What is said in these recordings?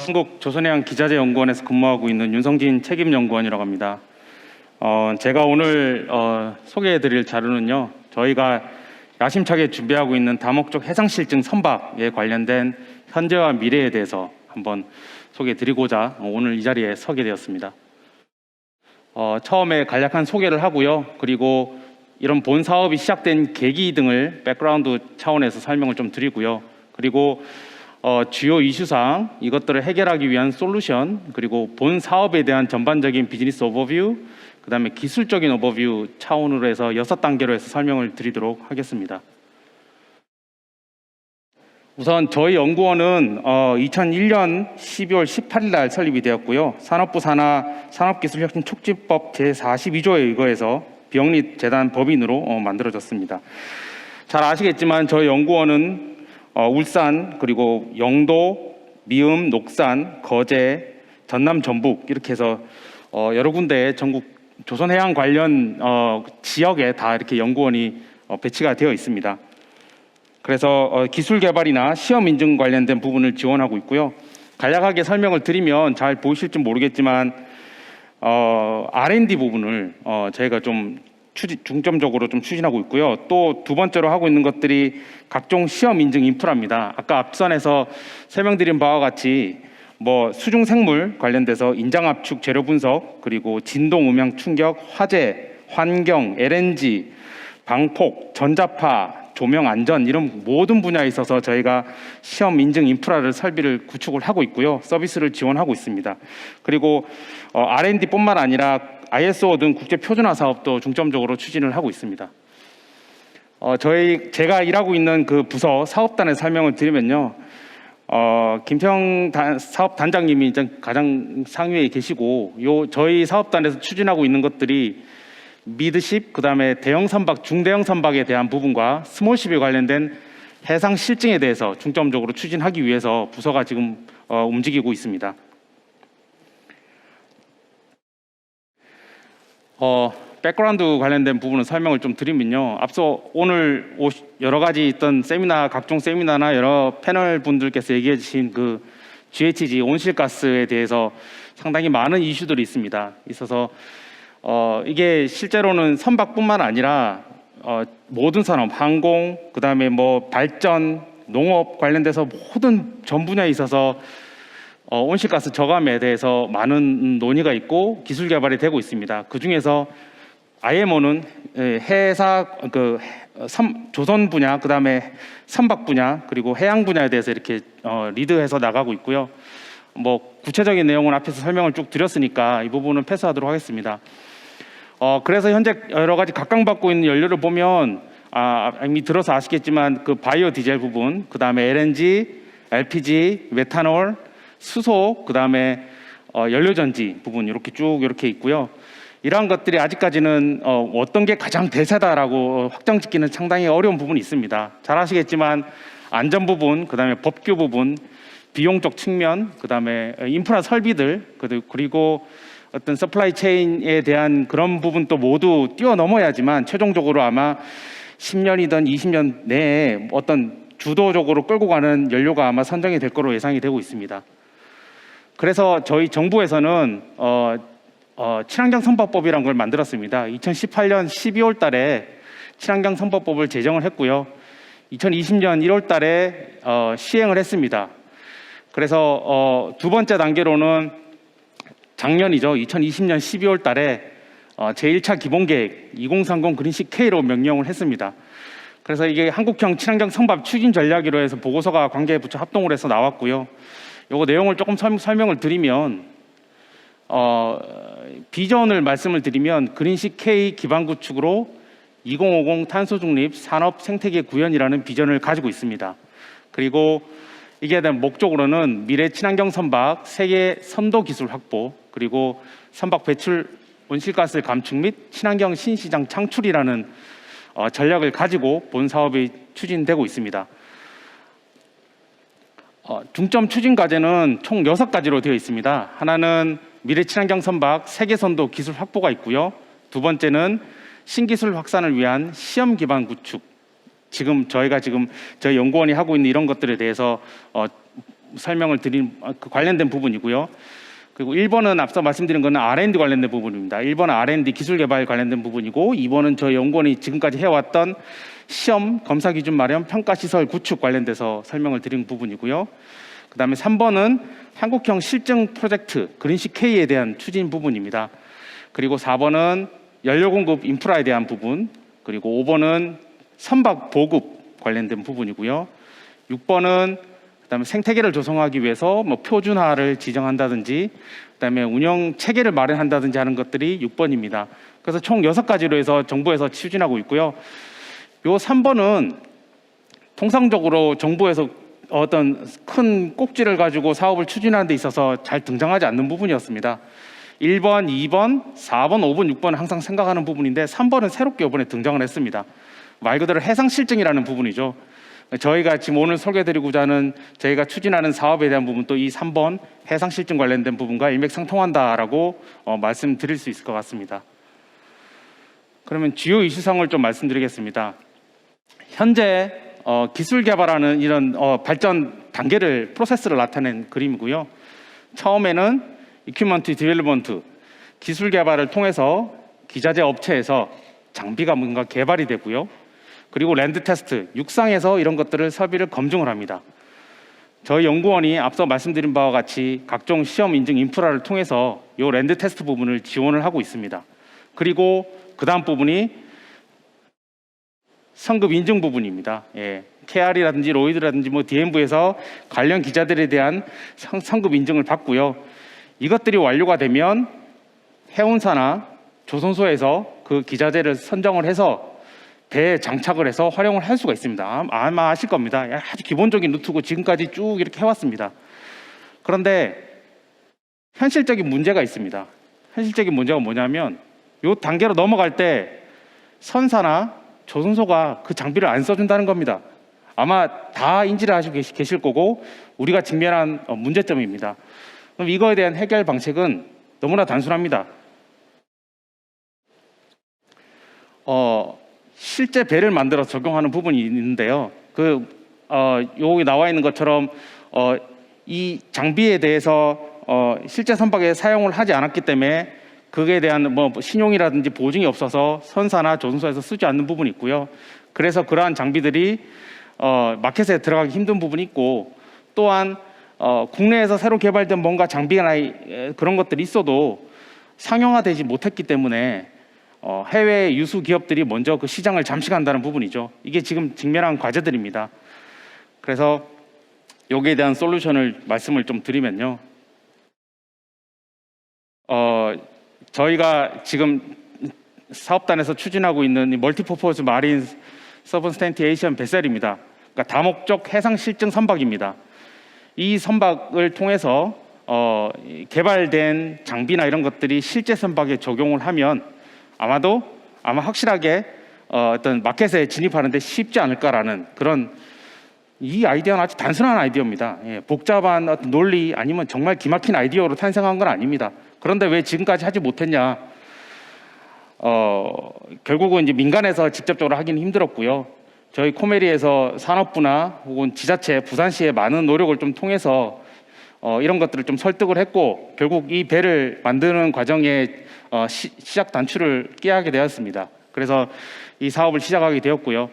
한국 조선해양 기자재 연구원에서 근무하고 있는 윤성진 책임연구원이라고 합니다. 제가 오늘 소개해드릴 자료는요, 저희가 야심차게 준비하고 있는 다목적 해상실증 선박에 관련된 현재와 미래에 대해서 한번 소개해드리고자 오늘 이 자리에 서게 되었습니다. 처음에 간략한 소개를 하고요, 그리고 이런 본 사업이 시작된 계기 등을 백그라운드 차원에서 설명을 좀 드리고요, 그리고 주요 이슈사항, 이것들을 해결하기 위한 솔루션, 그리고 본 사업에 대한 전반적인 비즈니스 오버뷰, 그 다음에 기술적인 오버뷰 차원으로 해서 6단계로 해서 설명을 드리도록 하겠습니다. 우선 저희 연구원은 2001년 12월 18일 날 설립이 되었고요. 산업부 산하 산업기술혁신촉진법 제42조에 의거해서 비영리 재단 법인으로 만들어졌습니다. 잘 아시겠지만 저희 연구원은 울산, 그리고 영도, 미음, 녹산, 거제, 전남, 전북 이렇게 해서 여러 군데 전국 조선해양 관련 지역에 다 이렇게 연구원이 배치가 되어 있습니다. 그래서 기술 개발이나 시험 인증 관련된 부분을 지원하고 있고요. 간략하게 설명을 드리면 잘 보이실지 모르겠지만 R&D 부분을 저희가 좀 중점적으로 좀 추진하고 있고요. 또 두 번째로 하고 있는 것들이 각종 시험 인증 인프라입니다. 아까 앞선에서 설명드린 바와 같이 수중 생물 관련돼서 인장 압축 재료 분석, 그리고 진동 음향 충격, 화재, 환경, LNG, 방폭, 전자파, 조명 안전 이런 모든 분야에 있어서 저희가 시험 인증 인프라를 설비를 구축을 하고 있고요. 서비스를 지원하고 있습니다. 그리고 R&D뿐만 아니라 ISO 등 국제 표준화 사업도 중점적으로 추진을 하고 있습니다. 제가 일하고 있는 그 부서 사업단의 설명을 드리면요, 김태형 사업단장님이 이제 가장 상위에 계시고, 저희 사업단에서 추진하고 있는 것들이 미드십, 그 다음에 대형 선박, 중대형 선박에 대한 부분과 스몰십에 관련된 해상 실증에 대해서 중점적으로 추진하기 위해서 부서가 지금 움직이고 있습니다. 백그라운드 관련된 부분은 설명을 좀 드리면요, 앞서 오늘 여러 가지 있던 세미나, 각종 세미나나 여러 패널 분들께서 얘기해 주신 그 GHG 온실가스에 대해서 상당히 많은 이슈들이 있어서 이게 실제로는 선박뿐만 아니라 모든 산업, 항공, 그 다음에 발전, 농업 관련돼서 모든 전 분야에 있어서 온실가스 저감에 대해서 많은 논의가 있고 기술 개발이 되고 있습니다. 그 중에서 IMO는 조선 분야, 그 다음에 선박 분야, 그리고 해양 분야에 대해서 이렇게 리드해서 나가고 있고요. 구체적인 내용은 앞에서 설명을 쭉 드렸으니까 이 부분은 패스하도록 하겠습니다. 그래서 현재 여러 가지 각광받고 있는 연료를 보면 이미 들어서 아시겠지만 그 바이오 디젤 부분, 그 다음에 LNG, LPG, 메탄올, 수소, 그 다음에 연료전지 부분 이렇게 있고요. 이러한 것들이 아직까지는 어떤 게 가장 대세다라고 확정짓기는 상당히 어려운 부분이 있습니다. 잘 아시겠지만 안전 부분, 그 다음에 법규 부분, 비용적 측면, 그 다음에 인프라 설비들, 그리고 어떤 서플라이 체인에 대한 그런 부분도 모두 뛰어넘어야지만 최종적으로 아마 10년이든 20년 내에 어떤 주도적으로 끌고 가는 연료가 아마 선정이 될 거로 예상이 되고 있습니다. 그래서 저희 정부에서는 친환경 선박법이라는 걸 만들었습니다. 2018년 12월 달에 친환경 선박법을 제정을 했고요. 2020년 1월 달에 시행을 했습니다. 그래서 두 번째 단계로는 작년이죠. 2020년 12월 달에 제1차 기본계획 2030 그린식 K로 명령을 했습니다. 그래서 이게 한국형 친환경 선박 추진 전략으로 해서 보고서가 관계부처 합동을 해서 나왔고요. 요거 내용을 조금 설명을 드리면 비전을 말씀을 드리면 그린식 K 기반 구축으로 2050 탄소 중립 산업 생태계 구현이라는 비전을 가지고 있습니다. 그리고 이게 대한 목적으로는 미래 친환경 선박 세계 선도 기술 확보, 그리고 선박 배출 온실가스 감축 및 친환경 신시장 창출이라는 전략을 가지고 본 사업이 추진되고 있습니다. 중점 추진 과제는 총 6가지로 되어 있습니다. 하나는 미래 친환경 선박 세계 선도 기술 확보가 있고요. 두 번째는 신기술 확산을 위한 시험 기반 구축. 저희 연구원이 하고 있는 이런 것들에 대해서 설명을 드린 그 관련된 부분이고요. 그리고 1번은 앞서 말씀드린 것은 R&D 관련된 부분입니다. 1번은 R&D 기술 개발 관련된 부분이고 2번은 저희 연구원이 지금까지 해왔던 시험, 검사 기준 마련, 평가 시설 구축 관련돼서 설명을 드린 부분이고요. 그 다음에 3번은 한국형 실증 프로젝트 그린식 K에 대한 추진 부분입니다. 그리고 4번은 연료 공급 인프라에 대한 부분, 그리고 5번은 선박 보급 관련된 부분이고요. 6번은 그다음에 생태계를 조성하기 위해서 뭐 표준화를 지정한다든지, 그다음에 운영 체계를 마련한다든지 하는 것들이 6번입니다. 그래서 총 6가지로 해서 정부에서 추진하고 있고요. 요 3번은 통상적으로 정부에서 어떤 큰 꼭지를 가지고 사업을 추진하는 데 있어서 잘 등장하지 않는 부분이었습니다. 1번, 2번, 4번, 5번, 6번은 항상 생각하는 부분인데 3번은 새롭게 이번에 등장을 했습니다. 말 그대로 해상 실증이라는 부분이죠. 저희가 지금 오늘 소개해드리고자 하는 저희가 추진하는 사업에 대한 부분도 이 3번 해상 실증 관련된 부분과 일맥상통한다라고 말씀드릴 수 있을 것 같습니다. 그러면 주요 이슈상을 좀 말씀드리겠습니다. 현재 기술 개발하는 이런 발전 단계를 프로세스를 나타낸 그림이고요. 처음에는 이퀴먼트 디벨롭먼트 기술 개발을 통해서 기자재 업체에서 장비가 뭔가 개발이 되고요. 그리고 랜드 테스트, 육상에서 이런 것들을 설비를 검증을 합니다. 저희 연구원이 앞서 말씀드린 바와 같이 각종 시험 인증 인프라를 통해서 이 랜드 테스트 부분을 지원을 하고 있습니다. 그리고 그 다음 부분이 성급 인증 부분입니다. KR이라든지 로이드라든지 뭐 DMV에서 관련 기자들에 대한 성급 인증을 받고요. 이것들이 완료가 되면 해운사나 조선소에서 그 기자재를 선정을 해서 배에 장착을 해서 활용을 할 수가 있습니다. 아마 아실 겁니다. 아주 기본적인 루트고 지금까지 쭉 이렇게 해왔습니다. 그런데 현실적인 문제가 있습니다. 현실적인 문제가 뭐냐면 이 단계로 넘어갈 때 선사나 조선소가 그 장비를 안 써준다는 겁니다. 아마 다 인지를 하시고 계실 거고 우리가 직면한 문제점입니다. 그럼 이거에 대한 해결 방식은 너무나 단순합니다. 실제 배를 만들어 적용하는 부분이 있는데요. 여기 나와 있는 것처럼 이 장비에 대해서 실제 선박에 사용을 하지 않았기 때문에 그에 대한 뭐 신용이라든지 보증이 없어서 선사나 조선소에서 쓰지 않는 부분이 있고요. 그래서 그러한 장비들이 마켓에 들어가기 힘든 부분이 있고, 또한 국내에서 새로 개발된 뭔가 장비나 그런 것들이 있어도 상용화되지 못했기 때문에 해외 유수 기업들이 먼저 그 시장을 잠식한다는 부분이죠. 이게 지금 직면한 과제들입니다. 그래서 여기에 대한 솔루션을 말씀을 좀 드리면요. 저희가 지금 사업단에서 추진하고 있는 멀티퍼포즈 마린 서브스탄티에이션 베셀입니다. 그러니까 다목적 해상 실증 선박입니다. 이 선박을 통해서 개발된 장비나 이런 것들이 실제 선박에 적용을 하면 아마 확실하게 어떤 마켓에 진입하는데 쉽지 않을까라는 그런, 이 아이디어는 아주 단순한 아이디어입니다. 복잡한 어떤 논리 아니면 정말 기막힌 아이디어로 탄생한 건 아닙니다. 그런데 왜 지금까지 하지 못했냐? 결국은 이제 민간에서 직접적으로 하기는 힘들었고요. 저희 코메리에서 산업부나 혹은 지자체, 부산시의 많은 노력을 좀 통해서 이런 것들을 좀 설득을 했고, 결국 이 배를 만드는 과정에 시작 단추를 깨하게 되었습니다. 그래서 이 사업을 시작하게 되었고요.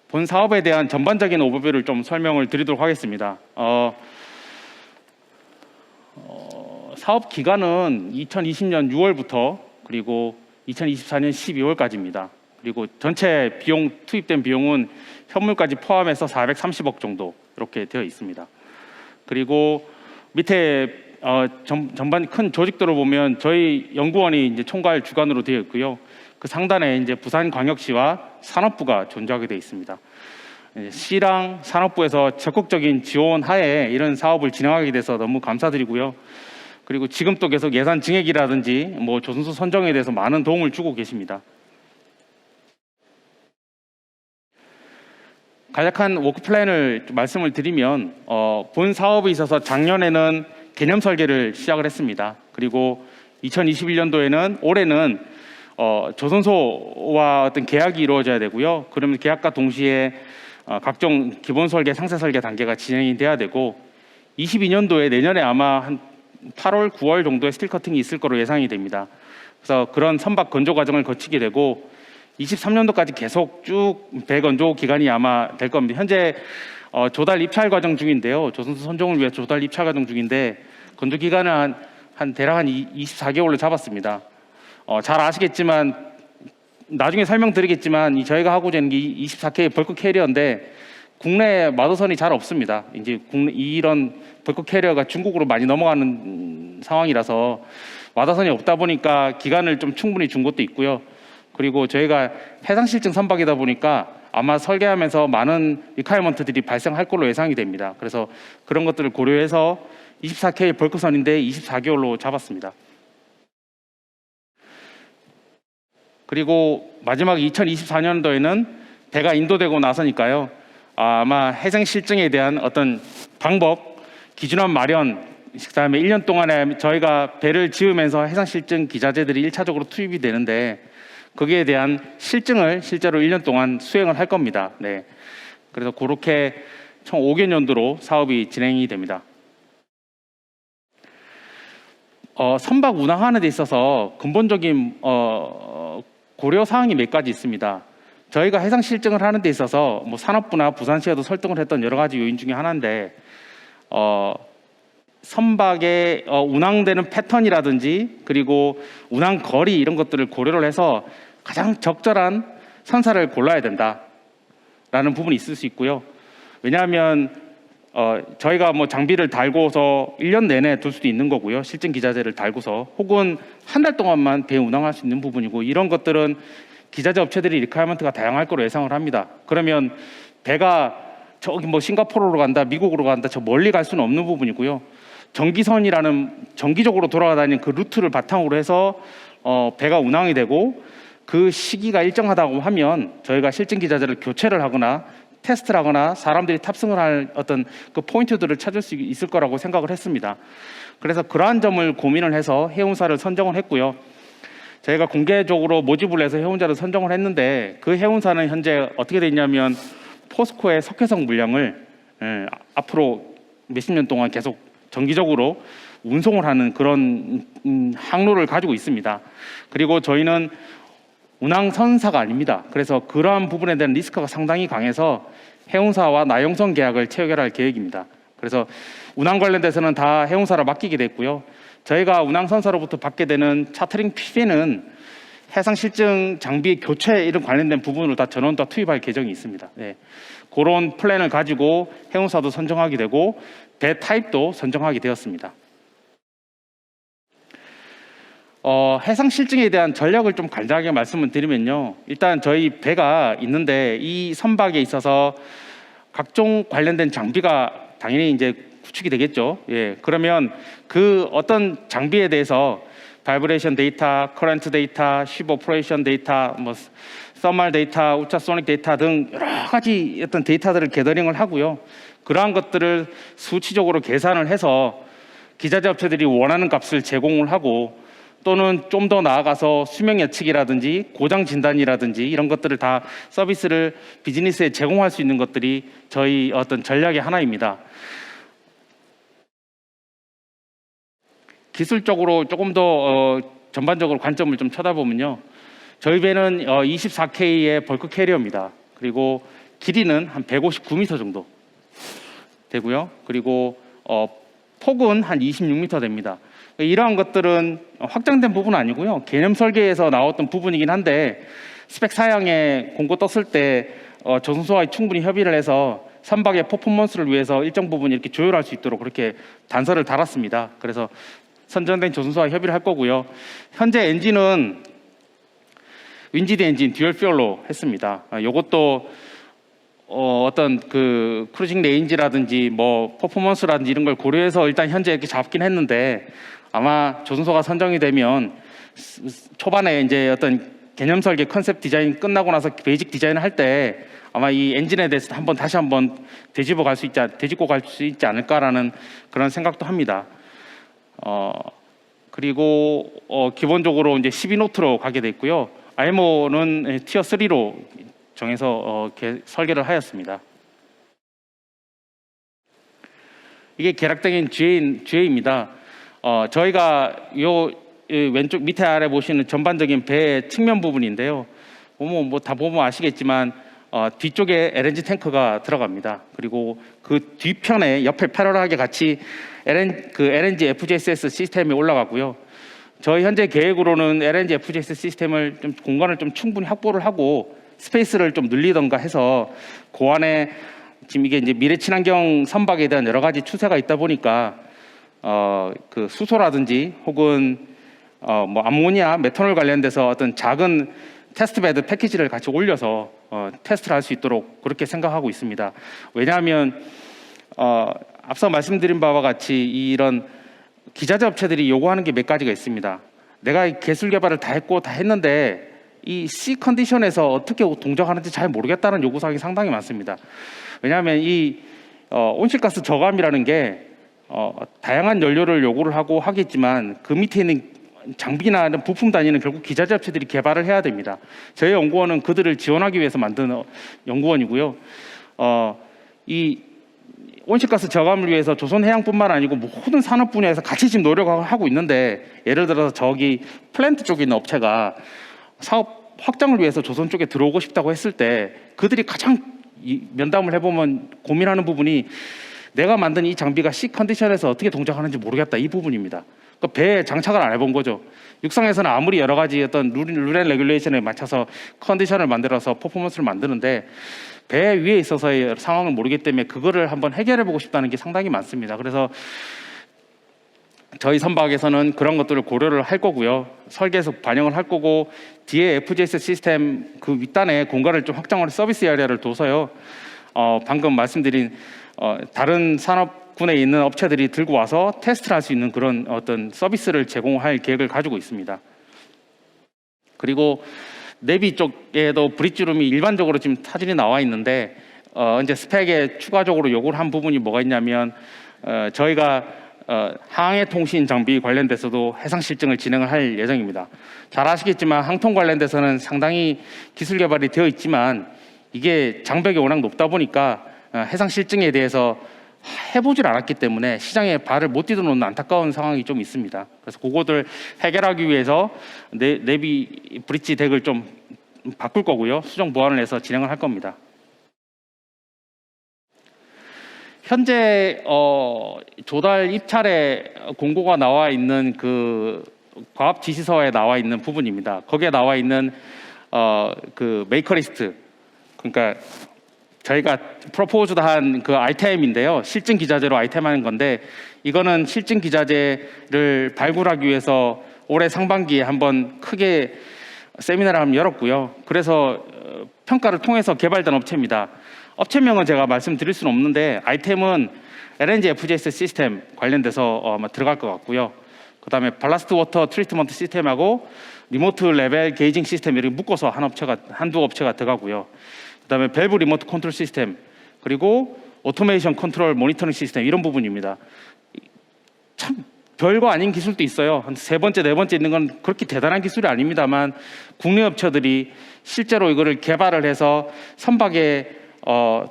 본 사업에 대한 전반적인 오버뷰를 좀 설명을 드리도록 하겠습니다. 사업 기간은 2020년 6월부터 그리고 2024년 12월까지입니다. 그리고 전체 비용, 투입된 비용은 현물까지 포함해서 430억 정도 이렇게 되어 있습니다. 그리고 밑에 전반 큰 조직도를 보면 저희 연구원이 이제 총괄 주관으로 되어 있고요. 그 상단에 이제 부산광역시와 산업부가 존재하게 되어 있습니다. 시랑 산업부에서 적극적인 지원 하에 이런 사업을 진행하게 돼서 너무 감사드리고요. 그리고 지금 또 계속 예산 증액이라든지 뭐 조선소 선정에 대해서 많은 도움을 주고 계십니다. 간략한 워크 플랜을 말씀을 드리면 본 사업에 있어서 작년에는 개념 설계를 시작을 했습니다. 그리고 2021년도에는 올해는 조선소와 어떤 계약이 이루어져야 되고요. 그러면 계약과 동시에 각종 기본 설계, 상세 설계 단계가 진행이 돼야 되고 22년도에 내년에 아마 한 8월, 9월 정도에 스틸 커팅이 있을 거로 예상이 됩니다. 그래서 그런 선박 건조 과정을 거치게 되고 23년도까지 계속 쭉 배건조 기간이 아마 될 겁니다. 현재 조달 입찰 과정 중인데요. 조선소 선종을 위해 조달 입찰 과정 중인데 건조 기간은 대략 한 24개월로 잡았습니다. 잘 아시겠지만 나중에 설명드리겠지만 저희가 하고 있는 게 24K 벌크 캐리어인데 국내에 마도선이 잘 없습니다. 이제 이런 벌크 캐리어가 중국으로 많이 넘어가는 상황이라서 마도선이 없다 보니까 기간을 좀 충분히 준 것도 있고요. 그리고 저희가 해상 실증 선박이다 보니까 아마 설계하면서 많은 리콰이어먼트들이 발생할 걸로 예상이 됩니다. 그래서 그런 것들을 고려해서 24K 벌크선인데 24개월로 잡았습니다. 그리고 마지막 2024년도에는 배가 인도되고 나서니까요. 아마 해상 실증에 대한 어떤 방법, 기준안 마련, 그다음에 1년 동안에 저희가 배를 지으면서 해상 실증 기자재들이 1차적으로 투입이 되는데 거기에 대한 실증을 실제로 1년 동안 수행을 할 겁니다. 네. 그래서 그렇게 총 5개년도로 사업이 진행이 됩니다. 선박 운항하는 데 있어서 근본적인 고려 사항이 몇 가지 있습니다. 저희가 해상 실증을 하는 데 있어서 뭐 산업부나 부산시에도 설득을 했던 여러 가지 요인 중에 하나인데 선박의 운항되는 패턴이라든지 그리고 운항 거리 이런 것들을 고려를 해서 가장 적절한 선사를 골라야 된다라는 부분이 있을 수 있고요. 왜냐하면 저희가 뭐 장비를 달고서 1년 내내 둘 수도 있는 거고요. 실증 기자재를 달고서 혹은 한 달 동안만 배 운항할 수 있는 부분이고 이런 것들은 기자재 업체들이 리퀘어먼트가 다양할 거로 예상을 합니다. 그러면 배가 저기 뭐 싱가포르로 간다, 미국으로 간다, 저 멀리 갈 수는 없는 부분이고요. 정기선이라는 정기적으로 돌아다니는 그 루트를 바탕으로 해서 배가 운항이 되고 그 시기가 일정하다고 하면 저희가 실증 기자재를 교체를 하거나 테스트를 하거나 사람들이 탑승을 할 어떤 그 포인트들을 찾을 수 있을 거라고 생각을 했습니다. 그래서 그러한 점을 고민을 해서 해운사를 선정을 했고요. 저희가 공개적으로 모집을 해서 해운사를 선정을 했는데 그 해운사는 현재 어떻게 돼 있냐면 포스코의 석회성 물량을 앞으로 몇십 년 동안 계속 정기적으로 운송을 하는 그런 항로를 가지고 있습니다. 그리고 저희는 운항선사가 아닙니다. 그래서 그러한 부분에 대한 리스크가 상당히 강해서 해운사와 나용선 계약을 체결할 계획입니다. 그래서 운항 관련돼서는 다 해운사로 맡기게 됐고요. 저희가 운항선사로부터 받게 되는 차트링 피비는 해상 실증 장비 교체 이런 관련된 부분으로 다 전원 다 투입할 계정이 있습니다. 네. 그런 플랜을 가지고 해운사도 선정하게 되고 배 타입도 선정하게 되었습니다. 해상 실증에 대한 전략을 좀 간단하게 말씀을 드리면요. 일단 저희 배가 있는데 이 선박에 있어서 각종 관련된 장비가 당연히 이제 구축이 되겠죠. 예. 그러면 그 어떤 장비에 대해서 바이브레이션 데이터, 커런트 데이터, 쉽 오퍼레이션 데이터, 뭐 서멀 데이터, 울트라소닉 데이터 등 여러 가지 어떤 데이터들을 게더링을 하고요. 그러한 것들을 수치적으로 계산을 해서 기자재 업체들이 원하는 값을 제공을 하고 또는 좀 더 나아가서 수명 예측이라든지 고장 진단이라든지 이런 것들을 다 서비스를 비즈니스에 제공할 수 있는 것들이 저희 어떤 전략의 하나입니다. 기술적으로 조금 더 전반적으로 관점을 좀 쳐다보면요. 저희 배는 24K의 벌크 캐리어입니다. 그리고 길이는 한 159m 정도 되고요. 그리고 폭은 한 26m 됩니다. 이러한 것들은 확장된 부분은 아니고요. 개념 설계에서 나왔던 부분이긴 한데 스펙 사양에 공고 떴을 때 조선소와 충분히 협의를 해서 선박의 퍼포먼스를 위해서 일정 부분 이렇게 조율할 수 있도록 그렇게 단서를 달았습니다. 그래서 선정된 조선소와 협의를 할 거고요. 현재 엔진은 윈지드 엔진 듀얼 퓨얼로 했습니다. 이것도 어떤 그 크루징 레인지라든지 뭐 퍼포먼스라든지 이런 걸 고려해서 일단 현재 이렇게 잡긴 했는데 아마 조선소가 선정이 되면 초반에 이제 어떤 개념 설계 컨셉 디자인 끝나고 나서 베이직 디자인을 할 때 아마 이 엔진에 대해서 다시 한번 되짚고 갈 수 있지 않을까라는 그런 생각도 합니다. 그리고 기본적으로 이제 12노트로 가게 됐고요. IMO는 티어 3로 정해서 설계를 하였습니다. 이게 계략적인 주의입니다. 저희가 요 왼쪽 밑에 아래 보시는 전반적인 배의 측면 부분인데요. 뭐 다 보면 아시겠지만 뒤쪽에 LNG 탱크가 들어갑니다. 그리고 그 뒤편에 옆에 패러럴하게 같이 LNG FGSS 시스템이 올라가고요. 저희 현재 계획으로는 LNG FGS 시스템을 좀 공간을 좀 충분히 확보를 하고 스페이스를 좀 늘리던가 해서 그 안에 지금 이게 이제 미래 친환경 선박에 대한 여러 가지 추세가 있다 보니까 그 수소라든지 혹은 뭐 암모니아, 메탄올 관련돼서 어떤 작은 테스트베드 패키지를 같이 올려서 테스트를 할 수 있도록 그렇게 생각하고 있습니다. 왜냐하면 앞서 말씀드린 바와 같이 이런 기자재 업체들이 요구하는 게 몇 가지가 있습니다. 내가 기술 개발을 다 했고 다 했는데 이 C 컨디션에서 어떻게 동작하는지 잘 모르겠다는 요구사항이 상당히 많습니다. 왜냐하면 이 온실가스 저감이라는 게 다양한 연료를 요구를 하고 하겠지만 그 밑에 있는 장비나 부품 단위는 결국 기자재 업체들이 개발을 해야 됩니다. 저희 연구원은 그들을 지원하기 위해서 만든 연구원이고요. 이 온실가스 저감을 위해서 조선해양뿐만 아니고 모든 산업 분야에서 같이 지금 노력을 하고 있는데, 예를 들어서 저기 플랜트 쪽에 있는 업체가 사업 확장을 위해서 조선 쪽에 들어오고 싶다고 했을 때 그들이 가장 면담을 해보면 고민하는 부분이 내가 만든 이 장비가 C 컨디션에서 어떻게 동작하는지 모르겠다, 이 부분입니다. 그러니까 배에 장착을 안 해본 거죠. 육상에서는 아무리 여러 가지 어떤 룰 앤 레귤레이션에 맞춰서 컨디션을 만들어서 퍼포먼스를 만드는데 배 위에 있어서의 상황을 모르기 때문에 그거를 한번 해결해 보고 싶다는 게 상당히 많습니다. 그래서 저희 선박에서는 그런 것들을 고려를 할 거고요. 설계에서 반영을 할 거고, 뒤에 FGS 시스템 그 윗단에 공간을 좀 확장을 서비스 에리아를 둬서요. 방금 말씀드린 다른 산업군에 있는 업체들이 들고 와서 테스트를 할 수 있는 그런 어떤 서비스를 제공할 계획을 가지고 있습니다. 그리고 내비 쪽에도 브릿지룸이 일반적으로 지금 사진이 나와 있는데 이제 스펙에 추가적으로 요구를 한 부분이 뭐가 있냐면 저희가 항해 통신 장비 관련돼서도 해상 실증을 진행을 할 예정입니다. 잘 아시겠지만 항통 관련돼서는 상당히 기술 개발이 되어 있지만 이게 장벽이 워낙 높다 보니까 해상 실증에 대해서 해보질 않았기 때문에 시장에 발을 못 디뎌놓는 안타까운 상황이 좀 있습니다. 그래서 그것들 해결하기 위해서 내비 브릿지 덱을 좀 바꿀 거고요. 수정 보완을 해서 진행을 할 겁니다. 현재 조달 입찰에 공고가 나와 있는 그 과업 지시서에 나와 있는 부분입니다. 거기에 나와 있는 그 메이커리스트, 그러니까 저희가 프로포즈한 그 아이템인데요. 실증 기자재로 아이템하는 건데, 이거는 실증 기자재를 발굴하기 위해서 올해 상반기에 한번 크게 세미나를 한번 열었고요. 그래서 평가를 통해서 개발된 업체입니다. 업체명은 제가 말씀드릴 수는 없는데 아이템은 LNG FGS 시스템 관련돼서 아마 들어갈 것 같고요. 그 다음에 발라스트 워터 트리트먼트 시스템하고 리모트 레벨 게이징 시스템 이렇게 묶어서 한두 업체가 들어가고요. 그 다음에 밸브 리모트 컨트롤 시스템, 그리고 오토메이션 컨트롤 모니터링 시스템, 이런 부분입니다. 참 별거 아닌 기술도 있어요. 한 세 번째, 네 번째 있는 건 그렇게 대단한 기술이 아닙니다만 국내 업체들이 실제로 이거를 개발을 해서 선박에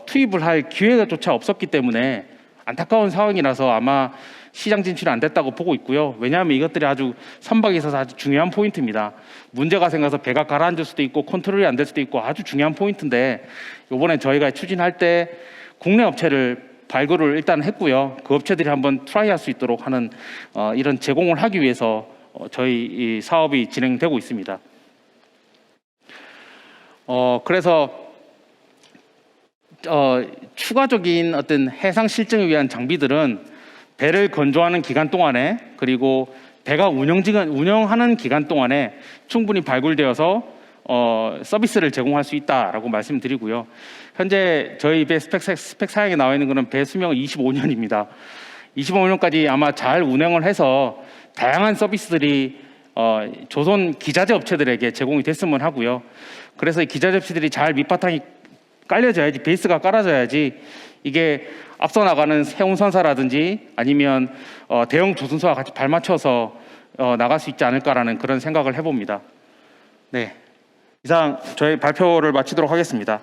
투입을 할 기회가조차 없었기 때문에 안타까운 상황이라서 아마 시장 진출이 안 됐다고 보고 있고요. 왜냐하면 이것들이 아주 선박에 있어서 아주 중요한 포인트입니다. 문제가 생겨서 배가 가라앉을 수도 있고 컨트롤이 안 될 수도 있고 아주 중요한 포인트인데, 이번에 저희가 추진할 때 국내 업체를 발굴을 일단 했고요. 그 업체들이 한번 트라이할 수 있도록 하는 이런 제공을 하기 위해서 저희 이 사업이 진행되고 있습니다. 그래서 추가적인 어떤 해상 실증을 위한 장비들은 배를 건조하는 기간 동안에, 그리고 배가 운영하는 기간 동안에 충분히 발굴되어서 서비스를 제공할 수 있다라고 말씀드리고요. 현재 저희 배 스펙 사양에 나와 있는 것은 배 수명은 25년입니다. 25년까지 아마 잘 운영을 해서 다양한 서비스들이 조선 기자재 업체들에게 제공이 됐으면 하고요. 그래서 이 기자재 업체들이 잘 밑바탕이 깔려져야지, 베이스가 깔아져야지 이게 앞서 나가는 해운선사라든지 아니면 대형 조선소와 같이 발맞춰서 나갈 수 있지 않을까라는 그런 생각을 해봅니다. 네, 이상 저희 발표를 마치도록 하겠습니다.